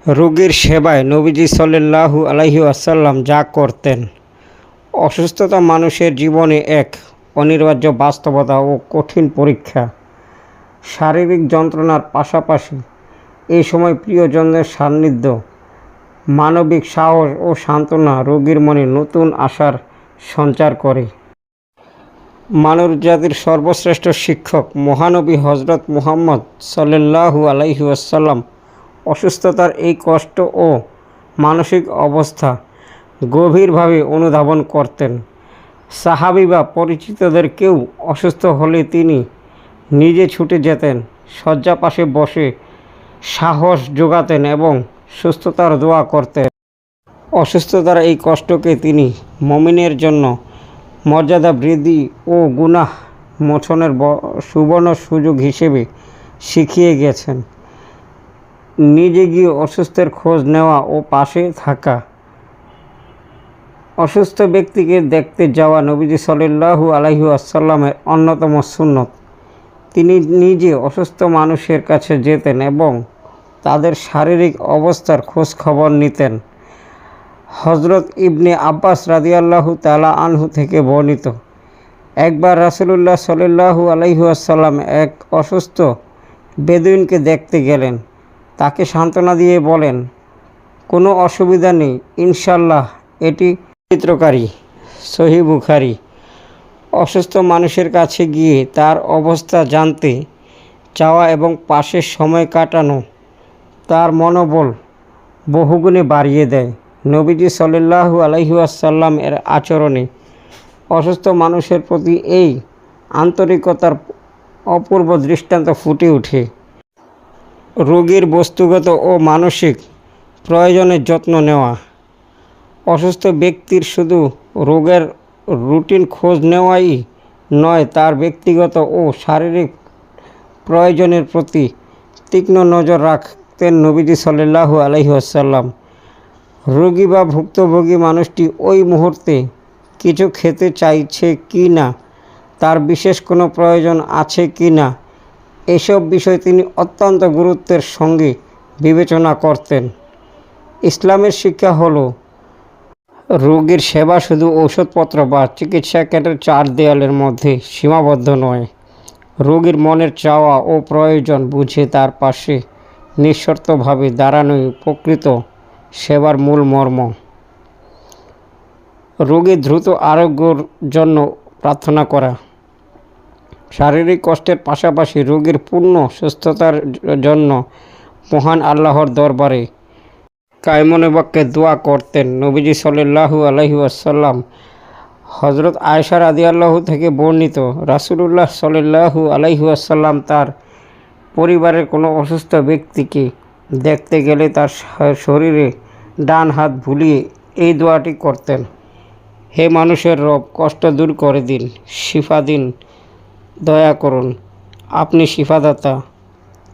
রোগীর সেবায় নবীজি সাল্লাল্লাহু আলাইহি ওয়াসাল্লাম যা করতেন, অসুস্থতা মানুষের জীবনে এক অনিবার্য বাস্তবতা ও কঠিন পরীক্ষা। শারীরিক যন্ত্রণার পাশাপাশি এই সময় প্রিয়জনদের সান্নিধ্য, মানবিক সাহস ও সান্ত্বনা রোগীর মনে নতুন আশার সঞ্চার করে। মানবজাতির সর্বশ্রেষ্ঠ শিক্ষক মহানবী হজরত মুহাম্মদ সাল্লাল্লাহু আলাইহি ওয়াসাল্লাম অসুস্থতার এই কষ্ট ও মানসিক অবস্থা গভীরভাবে অনুধাবন করতেন। সাহাবী বা পরিচিতদের কেউ অসুস্থ হলে তিনি নিজে ছুটে যেতেন, শয্যা পাশে বসে সাহস জোগাতেন এবং সুস্থতার দোয়া করতেন। অসুস্থতার এই কষ্টকে তিনি মুমিনের জন্য মর্যাদা বৃদ্ধি ও গুনাহ মোচনের সুবর্ণ সুযোগ হিসেবে শিখিয়ে গেছেন। নিজে গিয়ে অসুস্থের খোঁজ নেওয়া ও পাশে থাকা। অসুস্থ ব্যক্তিকে দেখতে যাওয়া নবীজি সাল্লাল্লাহু আলাইহি ওয়াসাল্লামের অন্যতম সুন্নত। তিনি নিজে অসুস্থ মানুষের কাছে যেতেন এবং তাদের শারীরিক অবস্থার খোঁজ খবর নিতেন। হজরত ইবনে আব্বাস রাদিয়াল্লাহু তাআলা আনহু থেকে বর্ণিত, একবার রাসূলুল্লাহ সাল্লাল্লাহু আলাইহি ওয়াসাল্লাম এক অসুস্থ বেদুইনকে দেখতে গেলেন। তাকে সান্ত্বনা দিয়ে বলেন, কোনো অসুবিধা নেই, ইনশাআল্লাহ এটি পবিত্রকারী। সহিহ বুখারী। অসুস্থ মানুষের কাছে গিয়ে তার অবস্থা জানতে চাওয়া এবং পাশে সময় কাটানো তার মনোবল বহুগুণে বাড়িয়ে দেয়। নবীজি সাল্লাল্লাহু আলাইহি ওয়াসাল্লাম এর আচরণে অসুস্থ মানুষের প্রতি এই আন্তরিকতার অপূর্ব দৃষ্টান্ত ফুটে ওঠে। রোগীর বস্তুগত ও মানসিক প্রয়োজনের যত্ন নেওয়া। অসুস্থ ব্যক্তির শুধু রোগের রুটিন খোঁজ নেওয়াই নয়, তার ব্যক্তিগত ও শারীরিক প্রয়োজনের প্রতি তীক্ষ্ণ নজর রাখতেন নবীজি সাল্লাল্লাহু আলাইহি ওয়াসাল্লাম। রোগী বা ভুক্তভোগী মানুষটি ওই মুহূর্তে কিছু খেতে চাইছে কি না, তার বিশেষ কোনো প্রয়োজন আছে কি না, এসব বিষয় তিনি অত্যন্ত গুরুত্বের সঙ্গে বিবেচনা করতেন। ইসলামের শিক্ষা হলো রোগীর সেবা শুধু ঔষধপত্র বা চিকিৎসা কেন্দ্রের চার দেয়ালের মধ্যে সীমাবদ্ধ নয়। রোগীর মনের চাওয়া ও প্রয়োজন বুঝে তার পাশে নিঃশর্তভাবে দাঁড়ানোই প্রকৃত সেবার মূল মর্ম। রোগীর দ্রুত আরোগ্যের জন্য প্রার্থনা করা। শারীরিক কষ্টের পাশাপাশি রোগীর পূর্ণ সুস্থতার জন্য মহান আল্লাহর দরবারে কায়মনে বাক্যে দোয়া করতেন নবীজি সাল্লাল্লাহু আলাইহি ওয়াসাল্লাম। হজরত আয়েশা রাদিয়াল্লাহু থেকে বর্ণিত, রাসূলুল্লাহ সাল্লাল্লাহু আলাইহি ওয়াসাল্লাম তার পরিবারের কোনো অসুস্থ ব্যক্তিকে দেখতে গেলে তার শরীরে ডান হাত বুলিয়ে এই দোয়াটি করতেন, হে মানুষের রব, কষ্ট দূর করে দিন, শিফা দিন, দয়া করুন, আপনি শিফাদাতা,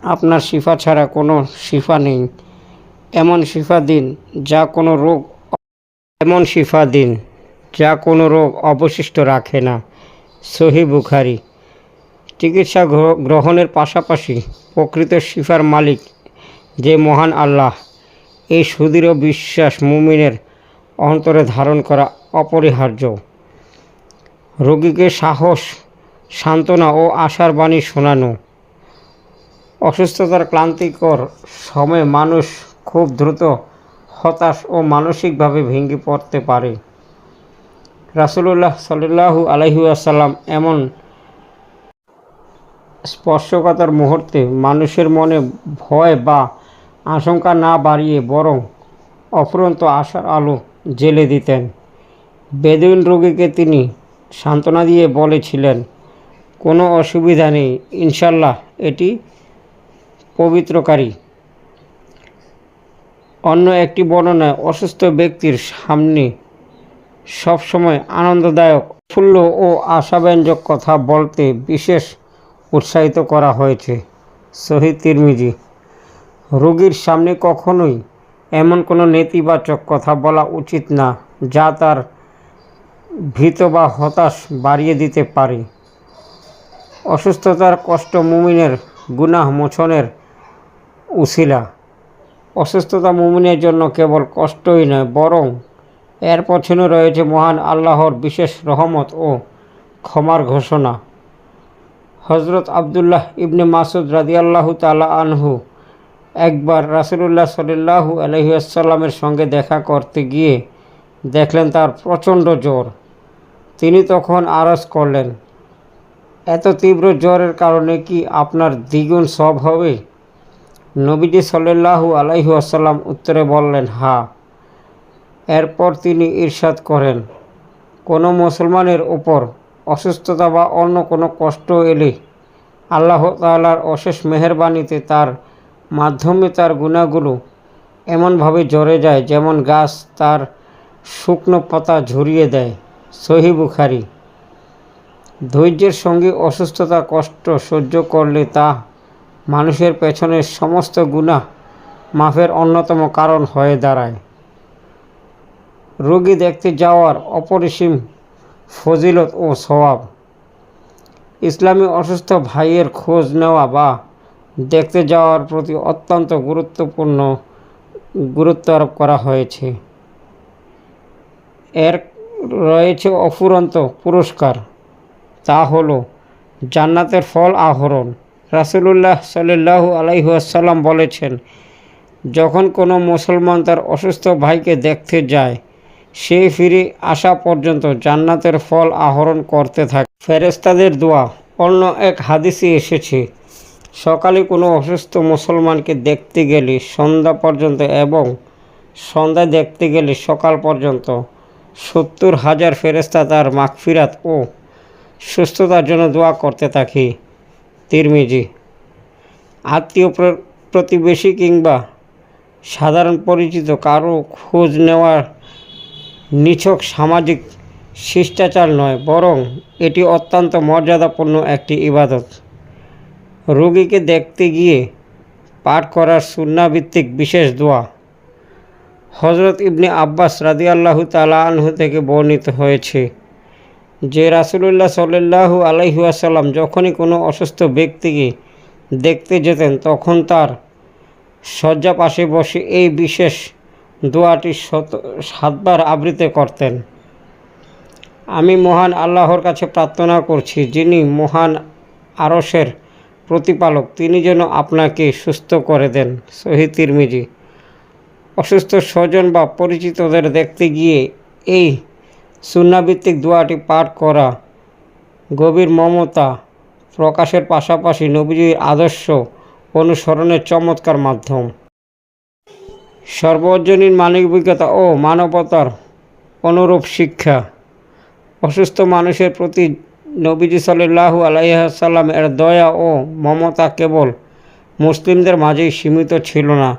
আপনার শিফা ছাড়া কোনো শিফা নেই। এমন শিফা দিন যা কোনো রোগ অবশিষ্ট রাখে না। সহিহ বুখারী। চিকিৎসা গ্রহণের পাশাপাশি প্রকৃত শিফার মালিক যে মহান আল্লাহ, এই সুদৃঢ় বিশ্বাস মুমিনের অন্তরে ধারণ করা অপরিহার্য। রোগীকে সাহস, সান্ত্বনা ও আশার বাণী শোনানো। অসুস্থতার ক্লান্তিকর সময়ে মানুষ খুব দ্রুত হতাশ ও মানসিকভাবে ভেঙে পড়তে পারে। রাসূলুল্লাহ সাল্লাল্লাহু আলাইহি ওয়াসাল্লাম এমন স্পর্শকাতর মুহূর্তে মানুষের মনে ভয় বা আশঙ্কা না বাড়িয়ে বরং অফুরন্ত আশার আলো জ্বেলে দিতেন। বেদুইন রোগীকে তিনি সান্ত্বনা দিয়ে বলেছিলেন, কোনো অসুবিধা নেই, ইনশাআল্লাহ এটি পবিত্রকারী। অন্য একটি বর্ণনায় অসুস্থ ব্যক্তির সামনে সবসময় আনন্দদায়ক, প্রফুল্ল ও আশাব্যঞ্জক কথা বলতে বিশেষ উৎসাহিত করা হয়েছে। সহিহ তিরমিজি। রোগীর সামনে কখনোই এমন কোনো নেতিবাচক কথা বলা উচিত না যা তার ভীত বা হতাশ বাড়িয়ে দিতে পারে। অসুস্থতার কষ্ট মুমিনের গুনাহ মোচনের উসিলা। অসুস্থতা মুমিনের জন্য কেবল কষ্টই নয়, বরং এর পেছনে রয়েছে মহান আল্লাহর বিশেষ রহমত ও ক্ষমার ঘোষণা। হজরত আবদুল্লাহ ইবনে মাসুদ রাদিয়াল্লাহু তাআলা আনহু একবার রাসূলুল্লাহ সাল্লাল্লাহু আলাইহি ওয়াসাল্লামের সঙ্গে দেখা করতে গিয়ে দেখলেন তার প্রচণ্ড জ্বর। তিনি তখন আরজ করলেন, এত তীব্র জ্বরের কারণে কি আপনার দ্বিগুণ সওয়াব হবে? নবীজি সাল্লাল্লাহু আলাইহি ওয়াসাল্লাম উত্তরে বললেন, হ্যাঁ। এরপর তিনি ইরশাদ করেন, কোনো মুসলমানের উপর অসুস্থতা বা অন্য কোনো কষ্ট এলে আল্লাহ তাআলার অশেষ মেহেরবানিতে তার মাধ্যমে তার গুনাহগুলো এমনভাবে ঝরে যায় যেমন গাছ তার শুকনো পাতা ঝরিয়ে দেয়। সহিহ বুখারী। ধৈর্যের সঙ্গে অসুস্থতা কষ্ট সহ্য করলে তা মানুষের পেছনের সমস্ত গুনাহ মাফের অন্যতম কারণ হয়ে দাঁড়ায়। রোগী দেখতে যাওয়ার অপরিসীম ফজিলত ও সওয়াব। ইসলামী অসুস্থ ভাইয়ের খোঁজ নেওয়া বা দেখতে যাওয়ার প্রতি অত্যন্ত গুরুত্ব আরোপ করা হয়েছে। এর রয়েছে অফুরন্ত পুরস্কার, তা হলো জান্নাতের ফল আহরণ। রাসূলুল্লাহ সাল্লাল্লাহু আলাইহি ওয়াসাল্লাম বলেছেন, যখন কোনো মুসলমান তার অসুস্থ ভাইকে দেখতে যায়, সে ফিরে আসা পর্যন্ত জান্নাতের ফল আহরণ করতে থাকে। ফেরেশতাদের দোয়া। অন্য এক হাদিসে এসেছে, সকালে কোনো অসুস্থ মুসলমানকে দেখতে গেলে সন্ধ্যা পর্যন্ত এবং সন্ধ্যায় দেখতে গেলে সকাল পর্যন্ত 70,000 ফেরেশতা তার মাগফিরাত ও সুস্থতার জন্য দোয়া করতে থাকে। তিরমিজি। আত্মীয় প্রতিবেশী কিংবা সাধারণ পরিচিত কারো খোঁজ নেওয়ার নিছক সামাজিক শিষ্টাচার নয়, বরং এটি অত্যন্ত মর্যাদাপূর্ণ একটি ইবাদত। রোগীকে দেখতে গিয়ে পাঠ করার সুন্নাহভিত্তিক বিশেষ দোয়া। হজরত ইবনে আব্বাস রাদিয়াল্লাহু তাআলা আনহু থেকে বর্ণিত হয়েছে যে রাসূলুল্লাহ সাল্লাল্লাহু আলাইহি ওয়াসাল্লাম যখনই কোনো অসুস্থ ব্যক্তিকে দেখতে যেতেন তখন তার শয্যা পাশে বসে এই বিশেষ দোয়াটি 7বার আবৃত্তি করতেন। আমি মহান আল্লাহর কাছে প্রার্থনা করছি, যিনি মহান আরশের প্রতিপালক, তিনি যেন আপনাকে সুস্থ করে দেন। সহিহ তিরমিজি। অসুস্থ স্বজন বা পরিচিতদের দেখতে গিয়ে এই সুন্নাহভিত্তিক দোয়াটি পাঠ করা গভীর মমতা প্রকাশের পাশাপাশি নবীজির আদর্শ অনুসরণের চমৎকার মাধ্যম। সর্বজনীন মানবিকতা ও মানবতার অনুরূপ শিক্ষা। অসুস্থ মানুষের প্রতি নবীজি সাল্লাল্লাহু আলাইহি ওয়াসাল্লাম এর দয়া ও মমতা কেবল মুসলিমদের মাঝেই সীমিত ছিল না,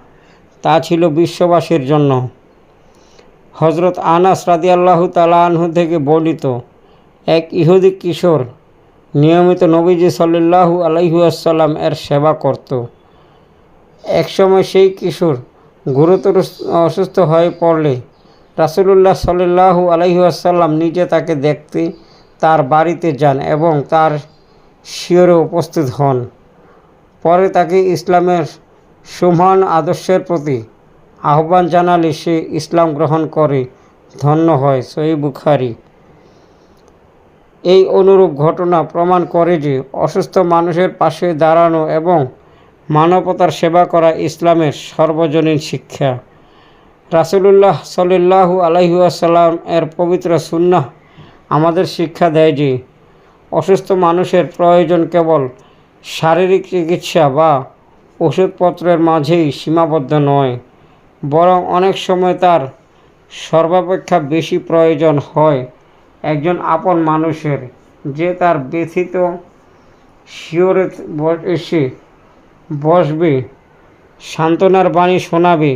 তা ছিল বিশ্ববাসীর জন্য। হজরত আনাস রাদিয়াল্লাহু তাআলা আনহু থেকে বর্ণিত, এক ইহুদি কিশোর নিয়মিত নবীজি সাল্লাল্লাহু আলাইহি ওয়াসাল্লাম এর সেবা করত। একসময় সেই কিশোর গুরুতর অসুস্থ হয়ে পড়লে রাসূলুল্লাহ সাল্লাল্লাহু আলাইহি ওয়াসাল্লাম নিজে তাকে দেখতে তার বাড়িতে যান এবং তার শিয়রে উপস্থিত হন। পরে তাকে ইসলামের সুমহান আদর্শের প্রতি আহ্বান জানালে সে ইসলাম গ্রহণ করে ধন্য হয়। সহিহ বুখারী। এই অনুরূপ ঘটনা প্রমাণ করে যে অসুস্থ মানুষের পাশে দাঁড়ানো এবং মানবতার সেবা করা ইসলামের সর্বজনীন শিক্ষা। রাসূলুল্লাহ সাল্লাল্লাহু আলাইহি ওয়াসাল্লাম এর পবিত্র সুন্নাহ আমাদের শিক্ষা দেয় যে অসুস্থ মানুষের প্রয়োজন কেবল শারীরিক চিকিৎসা বা ওষুধপত্রের মাঝেই সীমাবদ্ধ নয়, বরং অনেক সময় তার সর্বাপেক্ষা বেশি প্রয়োজন হয় একজন আপন মানুষের, যে তার ব্যথিত শিয়রে এসে বসবে, সান্ত্বনার বাণী শোনাবে,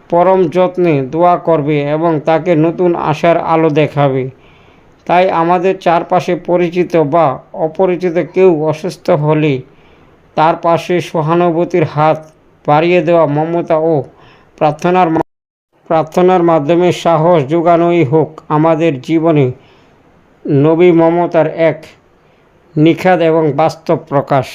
পরম যত্নে দোয়া করবে এবং তাকে নতুন আশার আলো দেখাবে। তাই আমাদের চারপাশে পরিচিত বা অপরিচিত কেউ অসুস্থ হলে তার পাশে সহানুভূতির হাত বাড়িয়ে দেওয়া, মমতা ও প্রার্থনার মাধ্যমে সাহস যোগানোই হোক আমাদের জীবনে নবী মমতার এক নিখাদ এবং বাস্তব প্রকাশ।